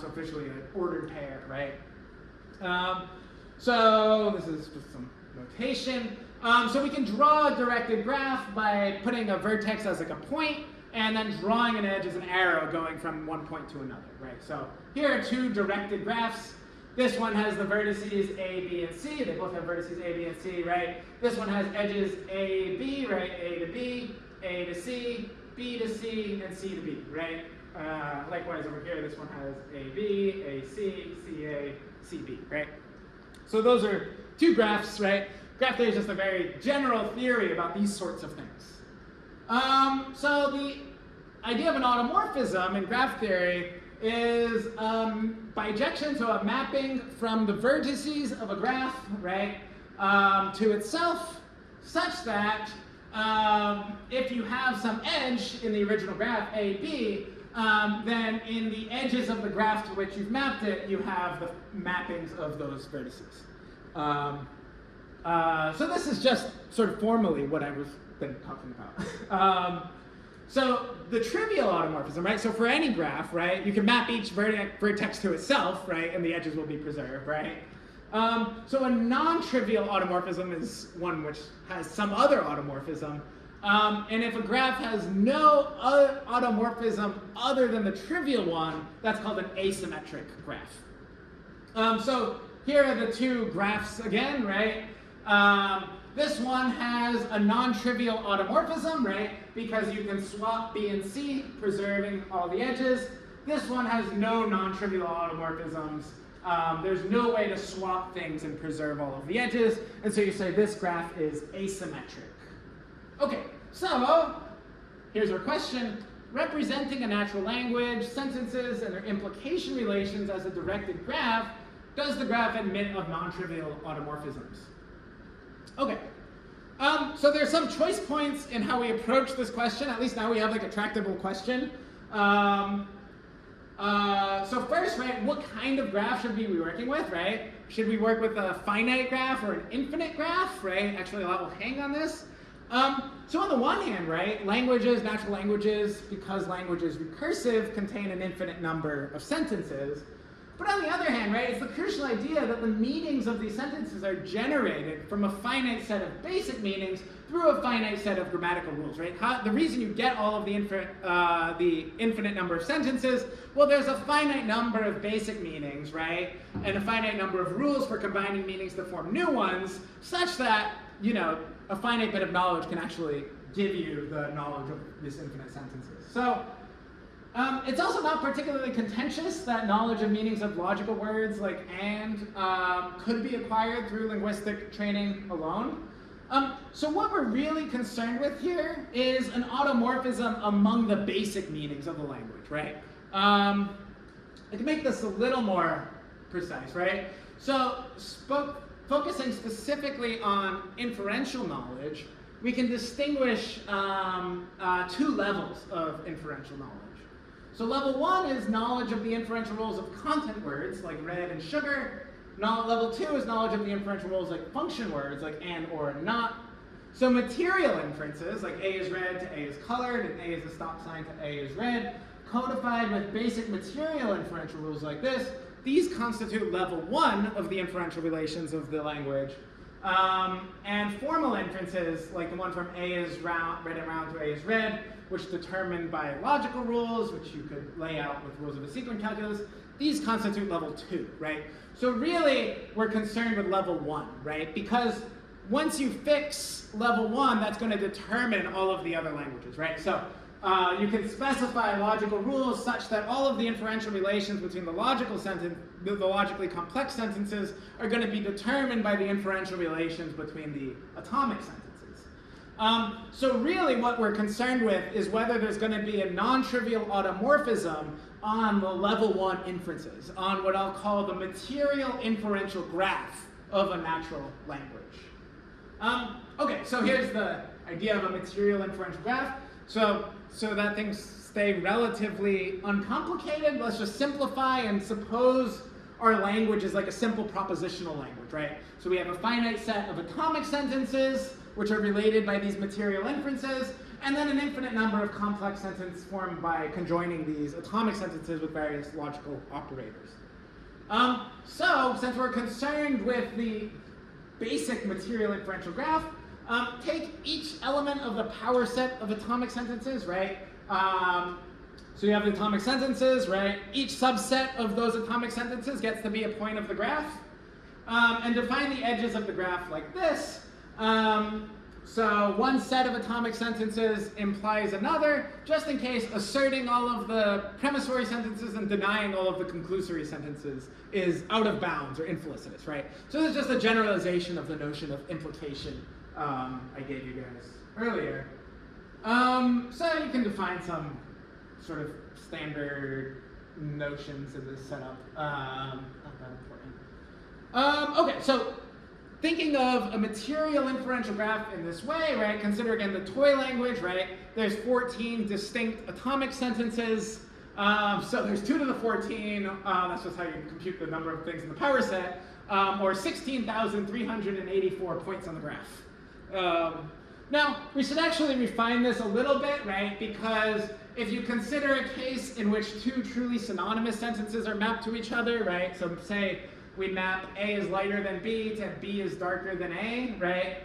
So officially an ordered pair, right? So this is just some notation. So we can draw a directed graph by putting a vertex as like a point, and then drawing an edge as an arrow going from one point to another, right? So here are two directed graphs. This one has the vertices A, B, and C. They both have vertices A, B, and C, right? This one has edges A, B, right? A to B, A to C, B to C, and C to B, right? Likewise over here, this one has AB, AC, CA, CB, right? So those are two graphs, right? Graph theory is just a very general theory about these sorts of things. So the idea of an automorphism in graph theory is bijection, so a mapping from the vertices of a graph, right, to itself, such that if you have some edge in the original graph, A, B, then in the edges of the graph to which you've mapped it, you have the mappings of those vertices. So this is just sort of formally what I've been talking about. So the trivial automorphism, right? So for any graph, right, you can map each vertex to itself, right, and the edges will be preserved, right? So a non-trivial automorphism is one which has some other automorphism. And if a graph has no other automorphism other than the trivial one, that's called an asymmetric graph. So here are the two graphs again, right? This one has a non-trivial automorphism, right? Because you can swap B and C, preserving all the edges. This one has no non-trivial automorphisms. There's no way to swap things and preserve all of the edges. And so you say this graph is asymmetric. Okay, so here's our question. Representing a natural language, sentences, and their implication relations as a directed graph, does the graph admit of non-trivial automorphisms? Okay, so there's some choice points in how we approach this question. At least now we have like a tractable question. So first, right, what kind of graph should we be working with, right? Should we work with a finite graph or an infinite graph, right? Actually, a lot will hang on this. So on the one hand, right, languages, natural languages, because language is recursive, contain an infinite number of sentences. But on the other hand, right, it's the crucial idea that the meanings of these sentences are generated from a finite set of basic meanings through a finite set of grammatical rules, right? The reason you get all of the infinite number of sentences, well, there's a finite number of basic meanings, right? And a finite number of rules for combining meanings to form new ones, such that, you know, a finite bit of knowledge can actually give you the knowledge of these infinite sentences. So, it's also not particularly contentious that knowledge of meanings of logical words like and could be acquired through linguistic training alone. So what we're really concerned with here is an automorphism among the basic meanings of the language, right? I can make this a little more precise, right? So focusing specifically on inferential knowledge, we can distinguish two levels of inferential knowledge. So level one is knowledge of the inferential rules of content words, like red and sugar. Level two is knowledge of the inferential rules like function words, like and, or, and not. So material inferences, like A is red to A is colored, and A is a stop sign to A is red, codified with basic material inferential rules like this, these constitute level one of the inferential relations of the language. And formal inferences, like the one from A is red and round to A is red, which determined by logical rules, which you could lay out with rules of a sequence calculus, these constitute level two, right? So really, we're concerned with level one, right? Because once you fix level one, that's going to determine all of the other languages, right? So you can specify logical rules such that all of the inferential relations between the logically complex sentences are going to be determined by the inferential relations between the atomic sentences. So really what we're concerned with is whether there's going to be a non-trivial automorphism on the level one inferences, on what I'll call the material inferential graph of a natural language. Okay, so here's the idea of a material inferential graph. So that things stay relatively uncomplicated, let's just simplify and suppose our language is like a simple propositional language, right? So we have a finite set of atomic sentences, which are related by these material inferences, and then an infinite number of complex sentences formed by conjoining these atomic sentences with various logical operators. So since we're concerned with the basic material inferential graph, take each element of the power set of atomic sentences, right? So you have the atomic sentences, right? Each subset of those atomic sentences gets to be a point of the graph. And define the edges of the graph like this. So one set of atomic sentences implies another, just in case asserting all of the premissory sentences and denying all of the conclusory sentences is out of bounds or infelicitous, right? So this is just a generalization of the notion of implication I gave you guys earlier. So you can define some sort of standard notions in this setup. Not that important. Okay, so thinking of a material inferential graph in this way, right? Consider again the toy language, right? There's 14 distinct atomic sentences. So there's 2 to the 14. That's just how you compute the number of things in the power set, or 16,384 points on the graph. Now, we should actually refine this a little bit, right? Because if you consider a case in which 2 truly synonymous sentences are mapped to each other, right? So say we map A is lighter than B to B is darker than A, right?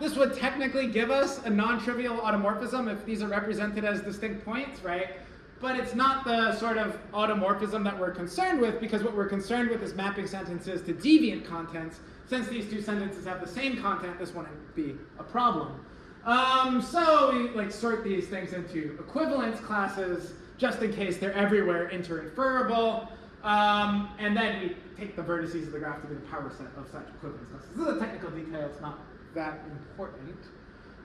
This would technically give us a non-trivial automorphism if these are represented as distinct points, right? But it's not the sort of automorphism that we're concerned with, because what we're concerned with is mapping sentences to deviant contents. Since these 2 sentences have the same content, this wouldn't be a problem. So we sort these things into equivalence classes, just in case they're everywhere interinferable. And then we take the vertices of the graph to be the power set of such equivalence classes. This is a technical detail, it's not that important.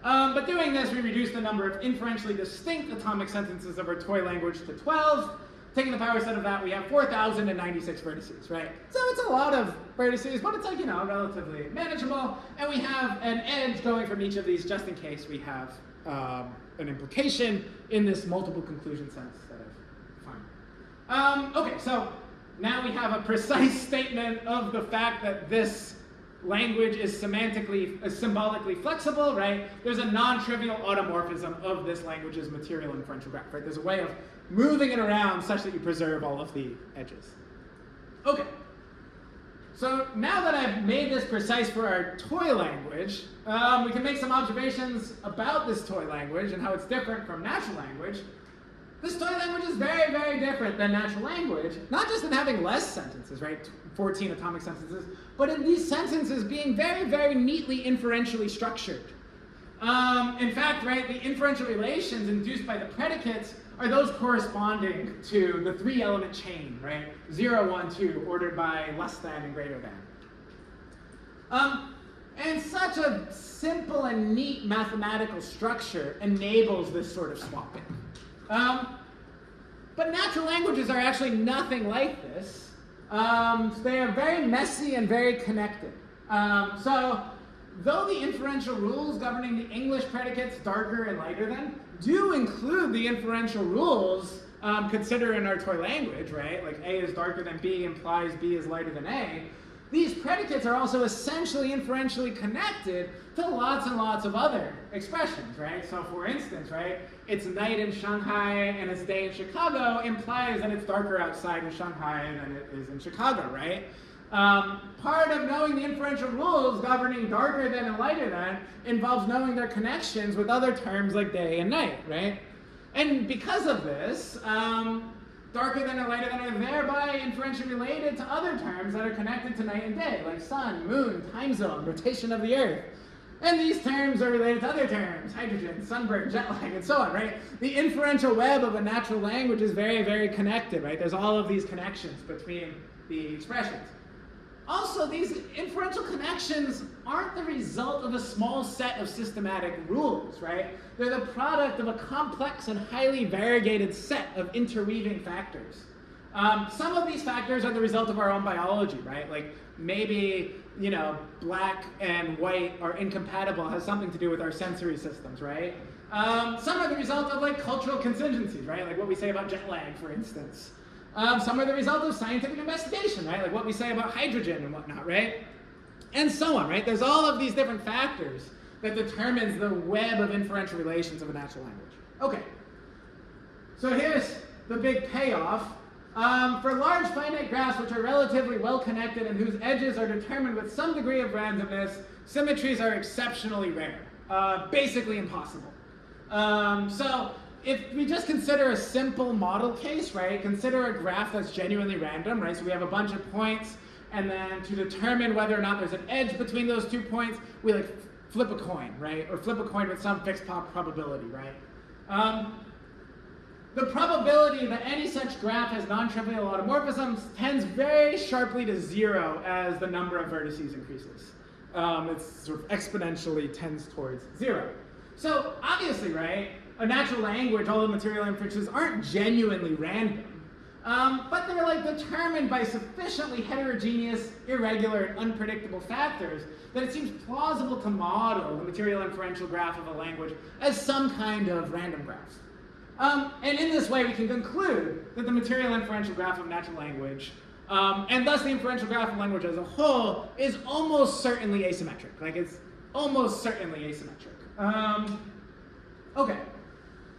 But doing this, we reduce the number of inferentially distinct atomic sentences of our toy language to 12. Taking the power set of that, we have 4,096 vertices, right? So it's a lot of vertices, but it's relatively manageable. And we have an edge going from each of these just in case we have an implication in this multiple conclusion sense that I've defined. Okay, so now we have a precise statement of the fact that this language is symbolically flexible, right? There's a non-trivial automorphism of this language's material inferential graph, right? There's a way of moving it around such that you preserve all of the edges. Okay. So now that I've made this precise for our toy language, we can make some observations about this toy language and how it's different from natural language. This toy language is very, very different than natural language, not just in having less sentences, right? 14 atomic sentences, but in these sentences being very, very neatly inferentially structured. In fact, right, the inferential relations induced by the predicates are those corresponding to the 3-element chain, right? 0, 1, 2, ordered by less than and greater than. And such a simple and neat mathematical structure enables this sort of swapping. But natural languages are actually nothing like this. They are very messy and very connected. So though the inferential rules governing the English predicates darker and lighter than do include the inferential rules considered in our toy language, right? Like A is darker than B implies B is lighter than A. These predicates are also essentially inferentially connected to lots and lots of other expressions, right? So for instance, right, it's night in Shanghai and it's day in Chicago implies that it's darker outside in Shanghai than it is in Chicago, right? Part of knowing the inferential rules governing darker than and lighter than involves knowing their connections with other terms like day and night, right? And because of this, darker than and lighter than are thereby inferentially related to other terms that are connected to night and day, like sun, moon, time zone, rotation of the earth. And these terms are related to other terms, hydrogen, sunburn, jet lag, and so on, right? The inferential web of a natural language is very, very connected, right? There's all of these connections between the expressions. Also, these inferential connections aren't the result of a small set of systematic rules, right? They're the product of a complex and highly variegated set of interweaving factors. Some of these factors are the result of our own biology, right? Like maybe, you know, black and white are incompatible, has something to do with our sensory systems, right? Some are the result of like cultural contingencies, right? Like what we say about jet lag, for instance. Some are the result of scientific investigation, right? Like what we say about hydrogen and whatnot, right? And so on, right? There's all of these different factors that determines the web of inferential relations of a natural language. Okay, so here's the big payoff. For large finite graphs which are relatively well connected and whose edges are determined with some degree of randomness, symmetries are exceptionally rare, basically impossible. So if we just consider a simple model case, right, consider a graph that's genuinely random, right, so we have a bunch of points, and then to determine whether or not there's an edge between those 2 points, we like flip a coin, right? Or flip a coin with some fixed probability, right? The probability that any such graph has non-trivial automorphisms tends very sharply to 0 as the number of vertices increases. It's sort of exponentially tends towards 0. So obviously, right, a natural language, all the material inferences aren't genuinely random, but they're like determined by sufficiently heterogeneous, irregular, and unpredictable factors that it seems plausible to model the material inferential graph of a language as some kind of random graph. And in this way, we can conclude that the material inferential graph of natural language, and thus the inferential graph of language as a whole, is almost certainly asymmetric. Like, it's almost certainly asymmetric. Okay,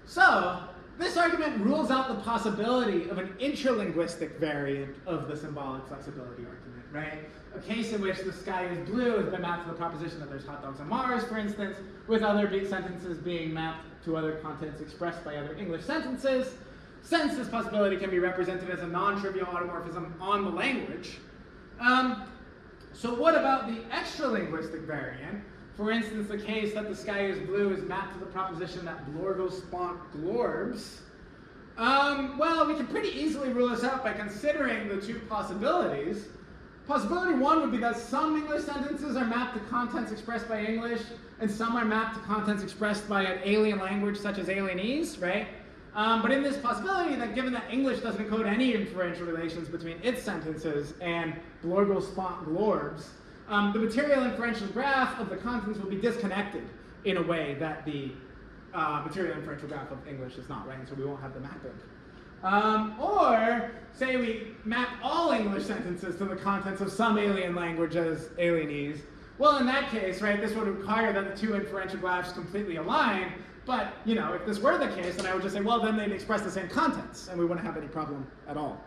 so this argument rules out the possibility of an intralinguistic variant of the symbolic flexibility argument, right? A case in which the sky is blue has been mapped to the proposition that there's hot dogs on Mars, for instance, with other sentences being mapped to other contents expressed by other English sentences. Since this possibility can be represented as a non-trivial automorphism on the language, so what about the extralinguistic variant? For instance, the case that the sky is blue is mapped to the proposition that blorgo spont glorbs. Well, we can pretty easily rule this out by considering the two possibilities. Possibility one would be that some English sentences are mapped to contents expressed by English, and some are mapped to contents expressed by an alien language such as alienese, right? But in this possibility, that given that English doesn't encode any inferential relations between its sentences and blorgo spont glorbs, the material inferential graph of the contents will be disconnected in a way that the material inferential graph of English is not, right? And so we won't have the mapping. Or say we map all English sentences to the contents of some alien language as alienese. Well, in that case, right, this would require that the two inferential graphs completely align. But, you know, if this were the case, then I would just say, well, then they'd express the same contents, and we wouldn't have any problem at all.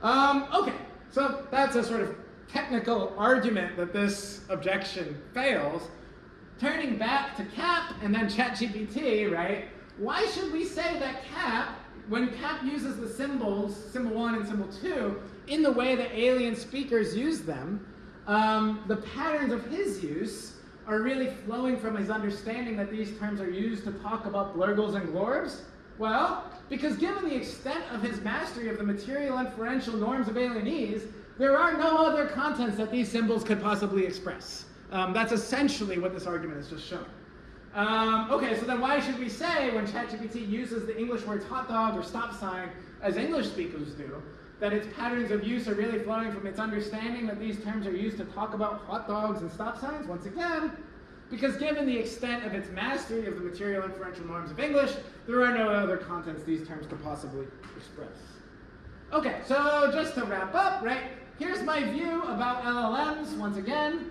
Okay, so that's a sort of technical argument that this objection fails. Turning back to CAP and then ChatGPT, right, why should we say that CAP, when CAP uses the symbols, symbol 1 and symbol 2, in the way that alien speakers use them, the patterns of his use are really flowing from his understanding that these terms are used to talk about blurgles and glorbs? Well, because given the extent of his mastery of the material inferential norms of alienese, there are no other contents that these symbols could possibly express. That's essentially what this argument has just shown. Okay, so then why should we say, when ChatGPT uses the English words hot dog or stop sign, as English speakers do, that its patterns of use are really flowing from its understanding that these terms are used to talk about hot dogs and stop signs? Once again, because given the extent of its mastery of the material inferential norms of English, there are no other contents these terms could possibly express. Okay, so just to wrap up, right, here's my view about LLMs. Once again,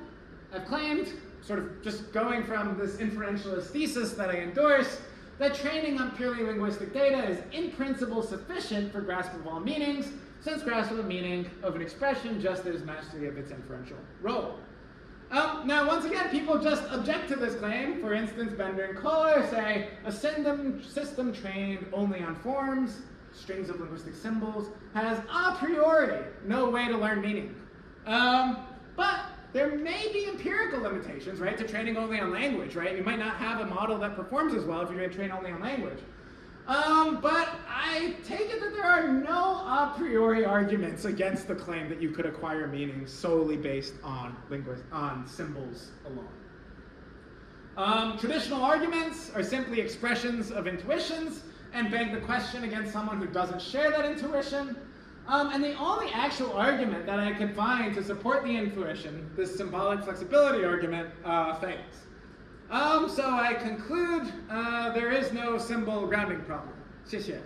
I've claimed, sort of just going from this inferentialist thesis that I endorse, that training on purely linguistic data is in principle sufficient for grasp of all meanings, since grasp of the meaning of an expression just is mastery of its inferential role. Now, once again, people just object to this claim. For instance, Bender and Kohler say a system trained only on forms, strings of linguistic symbols, has a priori no way to learn meaning. But there may be empirical limitations, right, to training only on language, right? You might not have a model that performs as well if you're going to train only on language. But I take it that there are no a priori arguments against the claim that you could acquire meaning solely based on symbols alone. Traditional arguments are simply expressions of intuitions and beg the question against someone who doesn't share that intuition. And the only actual argument that I could find to support the intuition, this symbolic flexibility argument, fails. So I conclude there is no symbol grounding problem. 谢谢.